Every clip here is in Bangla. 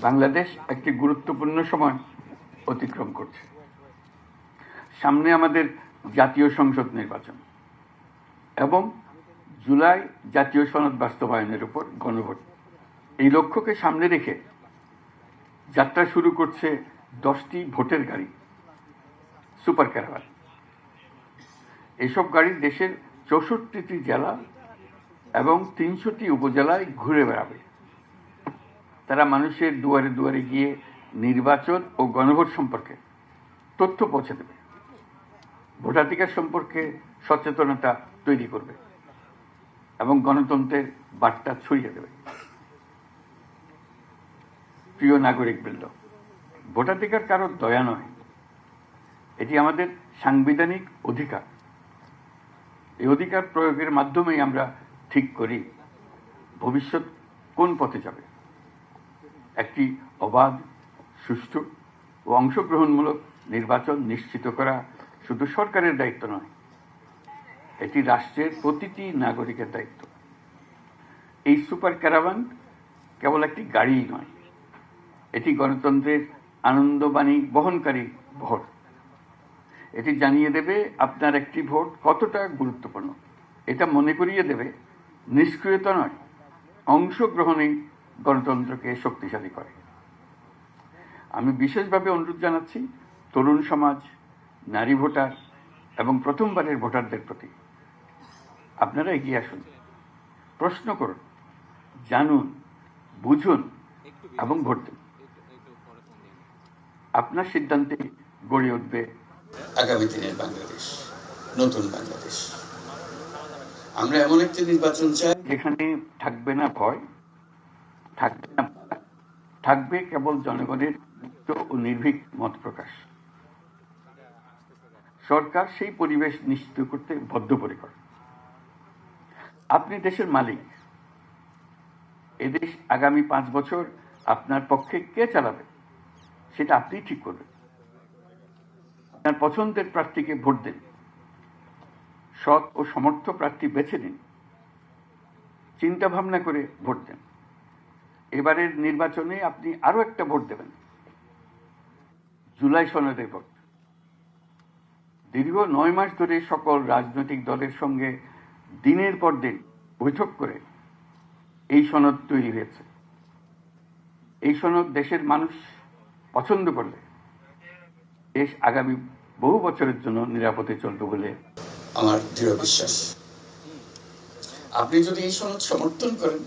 বাংলাদেশ একটি গুরুত্বপূর্ণ সময় অতিক্রম করছে। সামনে আমাদের জাতীয় সংসদ নির্বাচন এবং জুলাই জাতীয় সনদ বাস্তবায়নের উপর গণভোট। এই লক্ষ্যকে সামনে রেখে যাত্রা শুরু করছে 10টি ভোটের গাড়ি, সুপার ক্যারাভান। এইসব গাড়ি দেশের 64টি জেলা এবং 300টি উপজেলায় ঘুরে বেড়াবে। তারা মানুষের দুয়ারে দুয়ারে গিয়ে নির্বাচন ও গণভোট সম্পর্কে তথ্য পৌঁছে দেবে, ভোটাধিকার সম্পর্কে সচেতনতা তৈরি করবে এবং গণতন্ত্রের বার্তা ছড়িয়ে দেবে। প্রিয় নাগরিকবৃন্দ, ভোটাধিকার কারো দয়া নয়, এটি আমাদের সাংবিধানিক অধিকার। এই অধিকার প্রয়োগের মাধ্যমেই আমরা ঠিক করি ভবিষ্যৎ কোন পথে যাবে। একটি অবাধ, সুষ্ঠু ও অংশগ্রহণমূলক নির্বাচন নিশ্চিত করা শুধু সরকারের দায়িত্ব নয়, এটি রাষ্ট্রের প্রতিটি নাগরিকের দায়িত্ব। এই সুপার ক্যারাভান কেবল একটি গাড়ি নয়, এটি গণতন্ত্রের আনন্দবাণী বহনকারী ভোট। এটি জানিয়ে দেবে আপনার একটি ভোট কতটা গুরুত্বপূর্ণ। এটা মনে করিয়ে দেবে নিষ্ক্রিয়তা নয়, অংশগ্রহণেই গণতন্ত্রকে শক্তিশালী করে। আমি বিশেষভাবে অনুরোধ জানাচ্ছি তরুণ সমাজ, নারী ভোটার এবং প্রথমবারের ভোটারদের প্রতি, আপনারা এগিয়ে আসুন, প্রশ্ন করুন, জানুন, বুঝুন এবং ভোট দিন। আপনার সিদ্ধান্তে গড়ে উঠবে আগামী দিনের বাংলাদেশ, নতুন বাংলাদেশ। আমরা এমন একটি নির্বাচন চাই যেখানে থাকবে না ভয়, থাকবে কেবল জনগণের মুক্ত ও নির্ভীক মত প্রকাশ। সরকার সেই পরিবেশ নিশ্চিত করতে বদ্ধপরিকর। আপনি দেশের মালিক। এদেশ আগামী 5 বছর আপনার পক্ষে কে চালাবে সেটা আপনিই ঠিক করবেন। আপনার পছন্দের প্রার্থীকে ভোট দিন, সৎ ও সমর্থ প্রার্থী বেছে নিন, চিন্তা ভাবনা করে ভোট দেন। এবারের নির্বাচনে আপনি আরো একটা ভোট দেবেন, জুলাই সনদের ভোট। দীর্ঘ 9 মাস ধরে সকল রাজনৈতিক দলের সঙ্গে দিনের পর দিন বৈঠক করে এই সনদ তৈরি হয়েছে। এই সনদ দেশের মানুষ পছন্দ করলে দেশ আগামী বহু বছরের জন্য নিরাপদে চলবে বলে আমার দৃঢ় বিশ্বাস। আপনি যদি এই সনদ সমর্থন করেন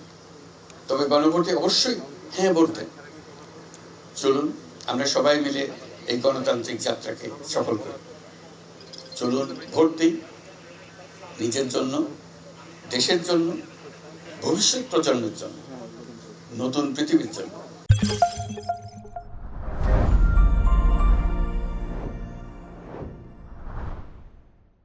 তবে গণভোটে অবশ্যই হ্যাঁ ভোট দেন। চলুন আমরা সবাই মিলে এই গণতান্ত্রিক যাত্রাকে সফল করি। চলুন ভোট দিই, নিজের জন্য, দেশের জন্য, ভবিষ্যৎ প্রজন্মের জন্য, নতুন পৃথিবীর জন্য।